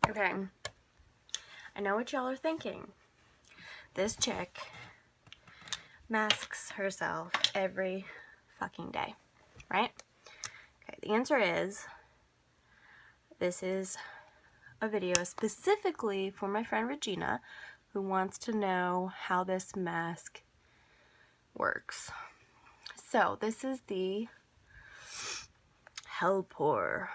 Okay, I know what y'all are thinking. This chick masks herself every fucking day, right? Okay, the answer is, this is a video specifically for my friend Regina, who wants to know how this mask works. So this is the Pore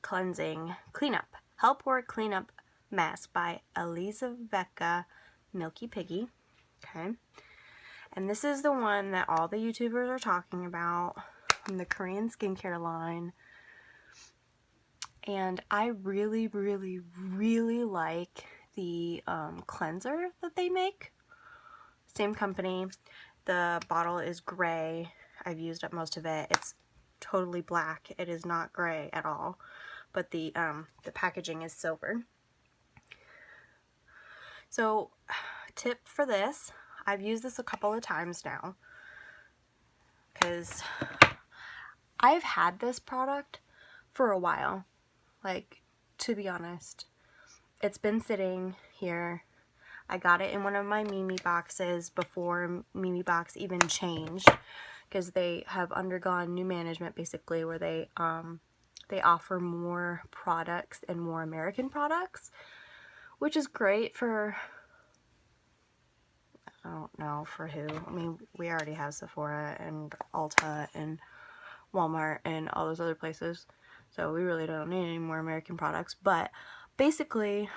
Cleansing Cleanup. Pore Cleanup Mask by Elizabecca Milky Piggy. Okay. And this is the one that all the YouTubers are talking about from the Korean skincare line. And I really, really, really like the cleanser that they make. Same company. The bottle is gray. I've used up most of it. It's totally black. It is not gray at all. But the packaging is silver. So, tip for this, I've used this a couple of times now, because I've had this product for a while. Like, to be honest, it's been sitting here. I got it in one of my Mimi boxes before Mimi box even changed, because they have undergone new management, basically, where they offer more products and more American products, which is great for, I don't know for who. I mean, we already have Sephora and Ulta and Walmart and all those other places, so we really don't need any more American products. But basically,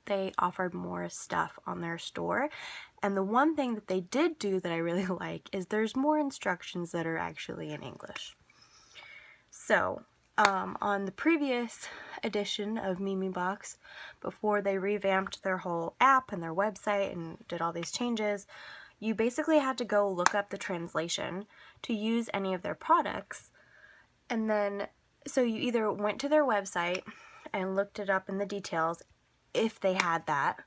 they offered more stuff on their store, and the one thing that they did do that I really like is there's more instructions that are actually in English. So on the previous edition of Mimi Box, before they revamped their whole app and their website and did all these changes, you basically had to go look up the translation to use any of their products. And then, so you either went to their website and looked it up in the details if they had that,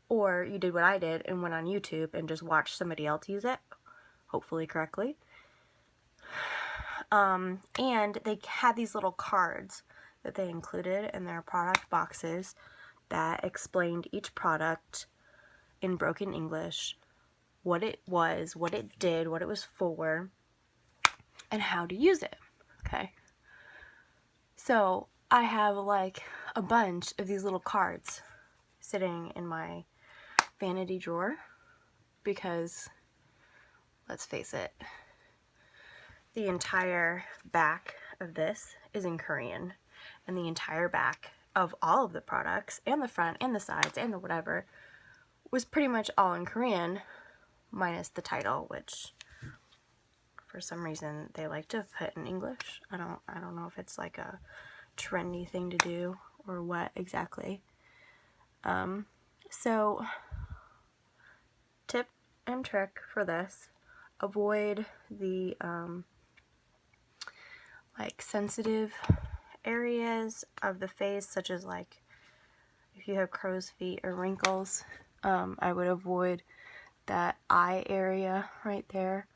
or you did what I did and went on YouTube and just watched somebody else use it, hopefully correctly. And they had these little cards that they included in their product boxes that explained each product in broken English, what it was, what it did, what it was for, and how to use it. Okay. So I have like a bunch of these little cards sitting in my vanity drawer because, let's face it, the entire back of this is in Korean, and the entire back of all of the products, and the front and the sides and the whatever, was pretty much all in Korean, minus the title, which for some reason they like to put in English. I don't know if it's like a trendy thing to do or what exactly. So tip and trick for this: avoid the like sensitive areas of the face, such as like if you have crow's feet or wrinkles. I would avoid that eye area right there.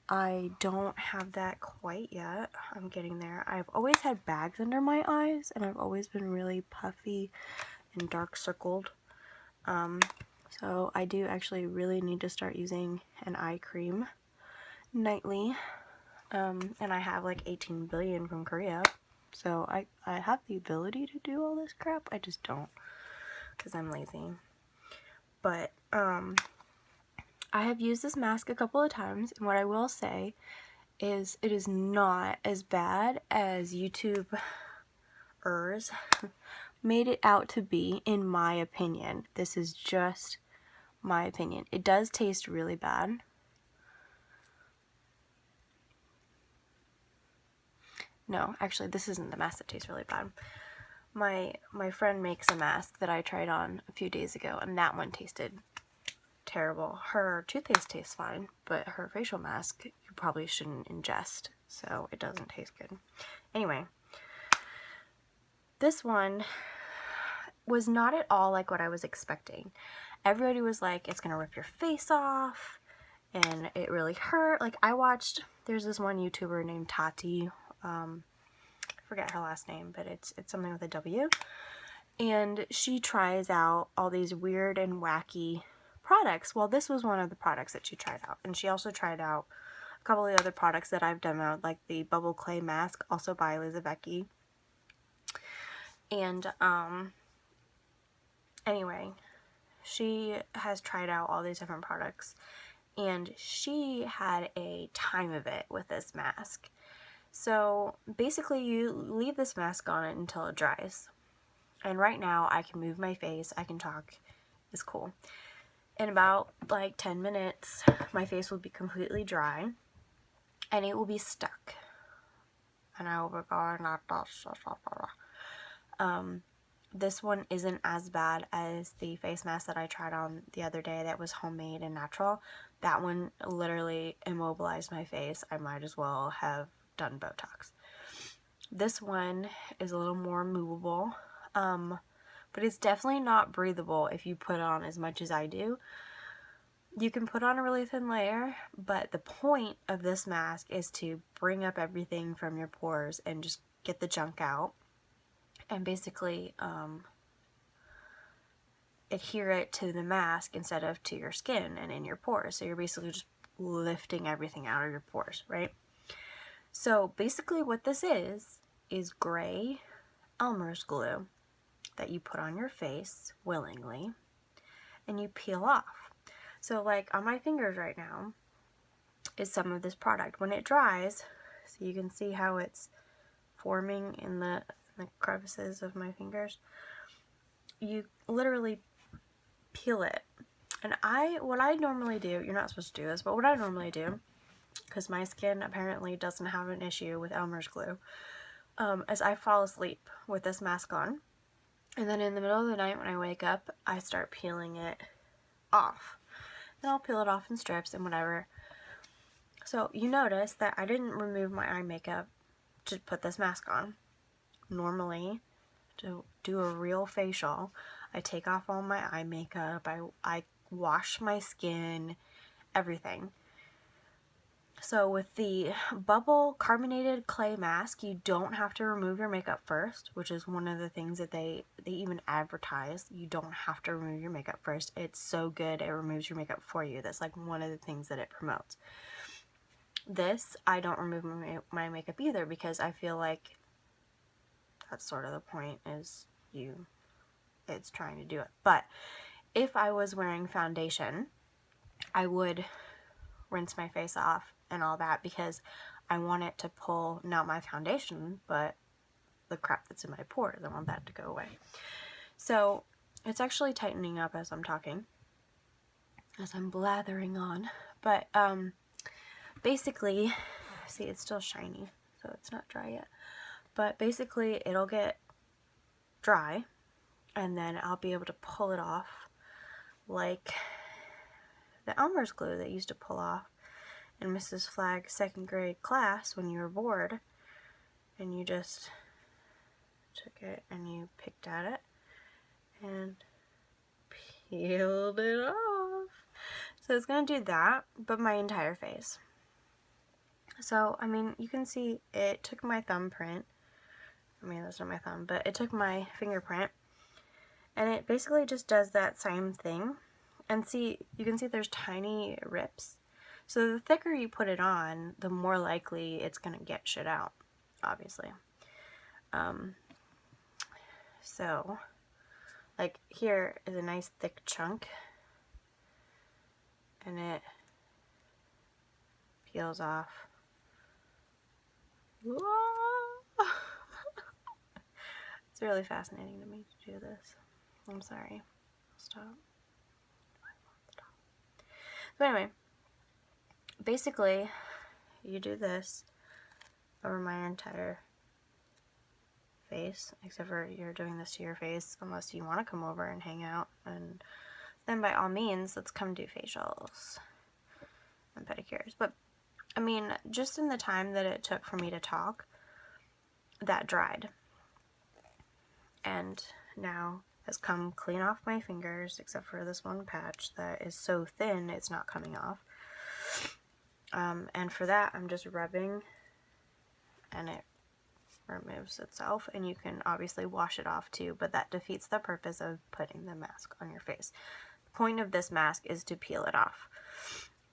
I don't have that quite yet. I'm getting there. I've always had bags under my eyes, and I've always been really puffy and dark circled. So I do actually really need to start using an eye cream nightly. And I have like 18 billion from Korea, so I have the ability to do all this crap. I just don't, because I'm lazy. But I have used this mask a couple of times, and what I will say is it is not as bad as YouTubers made it out to be, in my opinion. This is just my opinion. It does taste really bad. No, actually, this isn't the mask that tastes really bad. My friend makes a mask that I tried on a few days ago, and that one tasted terrible. Her toothpaste tastes fine, but her facial mask you probably shouldn't ingest, so it doesn't taste good. Anyway, this one was not at all like what I was expecting. Everybody was like, it's gonna rip your face off, and it really hurt. Like, I watched, there's this one YouTuber named Tati, forget her last name, but it's something with a W. And she tries out all these weird and wacky products. Well, this was one of the products that she tried out. And she also tried out a couple of the other products that I've demoed, like the Bubble Clay Mask, also by Elizabecca. And, anyway, she has tried out all these different products. And she had a time of it with this mask. So, basically, you leave this mask on it until it dries. And right now, I can move my face, I can talk, it's cool. In about like 10 minutes, my face will be completely dry, and it will be stuck. And I will be going like that. This one isn't as bad as the face mask that I tried on the other day that was homemade and natural. That one literally immobilized my face. I might as well have done Botox. This one is a little more movable. But it's definitely not breathable if you put on as much as I do. You can put on a really thin layer, but the point of this mask is to bring up everything from your pores and just get the junk out, and basically adhere it to the mask instead of to your skin and in your pores. So you're basically just lifting everything out of your pores, right? So basically what this is gray Elmer's glue that you put on your face willingly and you peel off. So like on my fingers right now is some of this product. When it dries, so you can see how it's forming in the crevices of my fingers, you literally peel it. And what I normally do, you're not supposed to do this, but what I normally do, because my skin apparently doesn't have an issue with Elmer's glue, is I fall asleep with this mask on. And then in the middle of the night when I wake up, I start peeling it off. Then I'll peel it off in strips and whatever. So you notice that I didn't remove my eye makeup to put this mask on. Normally, to do a real facial, I take off all my eye makeup, I wash my skin, everything. So with the bubble carbonated clay mask, you don't have to remove your makeup first, which is one of the things that they even advertise. You don't have to remove your makeup first. It's so good, it removes your makeup for you. That's like one of the things that it promotes. This, I don't remove my makeup either, because I feel like that's sort of the point, is it's trying to do it. But if I was wearing foundation, I would rinse my face off and all that, because I want it to pull, not my foundation, but the crap that's in my pores. I want that to go away. So it's actually tightening up as I'm talking, as I'm blathering on. But basically, see, it's still shiny, so it's not dry yet. But basically, it'll get dry, and then I'll be able to pull it off like the Elmer's glue that used to pull off in Mrs. Flagg's second grade class when you were bored, and you just took it and you picked at it and peeled it off. So it's going to do that, but my entire face. So, I mean, you can see it took my thumbprint. I mean, that's not my thumb, but it took my fingerprint, and it basically just does that same thing. And see, you can see there's tiny rips. So the thicker you put it on, the more likely it's going to get shit out, obviously. So, like, here is a nice thick chunk, and it peels off. It's really fascinating to me to do this. I'm sorry. I'll stop. So anyway, basically, you do this over my entire face, except for you're doing this to your face unless you want to come over and hang out, and then by all means, let's come do facials and pedicures. But I mean, just in the time that it took for me to talk, that dried, and now has come clean off my fingers, except for this one patch that is so thin it's not coming off. And for that, I'm just rubbing, and it removes itself, and you can obviously wash it off too, but that defeats the purpose of putting the mask on your face. The point of this mask is to peel it off.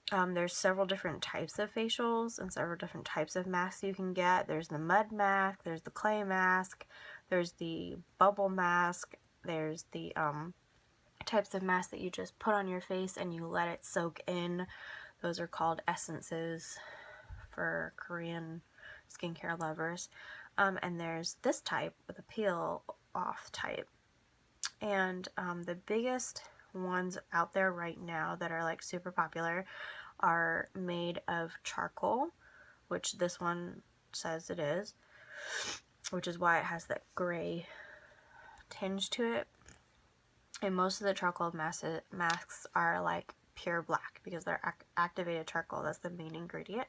There's several different types of facials and several different types of masks you can get. There's the mud mask, there's the clay mask, there's the bubble mask, there's the types of masks that you just put on your face and you let it soak in. Those are called essences for Korean skincare lovers. And there's this type with a peel off type. And the biggest ones out there right now that are like super popular are made of charcoal, which this one says it is, which is why it has that gray tinge to it. And most of the charcoal masks are like pure black because they're activated charcoal. That's the main ingredient,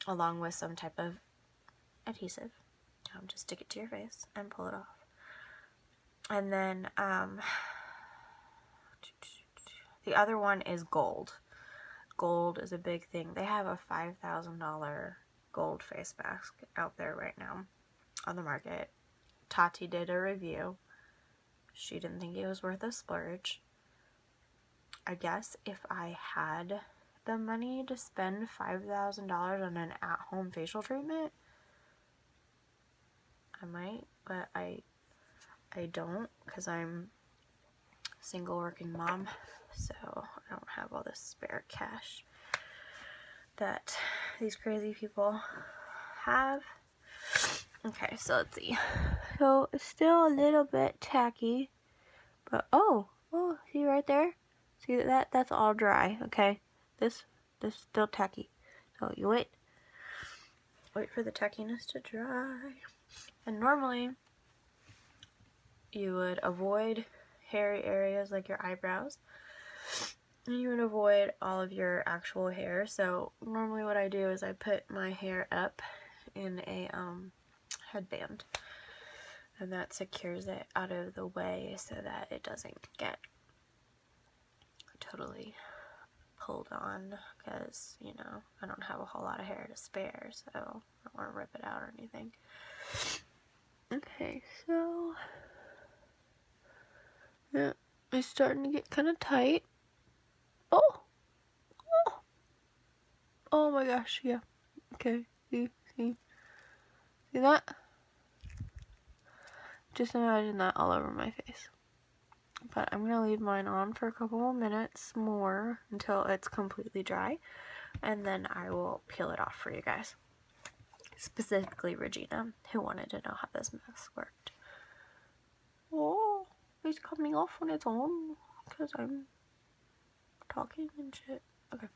along with some type of adhesive. Just stick it to your face and pull it off. And then the other one is gold. Gold is a big thing. They have a $5,000 gold face mask out there right now on the market. Tati did a review. She didn't think it was worth a splurge. I guess if I had the money to spend $5,000 on an at-home facial treatment, I might, but I don't, because I'm a single working mom, so I don't have all this spare cash that these crazy people have. Okay, so let's see. So it's still a little bit tacky, but oh, see right there? See that's all dry, okay? This still tacky. So you wait for the tackiness to dry. And normally you would avoid hairy areas like your eyebrows, and you would avoid all of your actual hair. So normally what I do is I put my hair up in a headband, and that secures it out of the way so that it doesn't get totally pulled on, because you know I don't have a whole lot of hair to spare, so I don't want to rip it out or anything. Okay, so yeah, it's starting to get kind of tight. Oh my gosh, yeah. Okay, see that? Just imagine that all over my face. But I'm gonna leave mine on for a couple more minutes more until it's completely dry, and then I will peel it off for you guys. Specifically Regina, who wanted to know how this mask worked. Oh, it's coming off on its own because I'm talking and shit. Okay.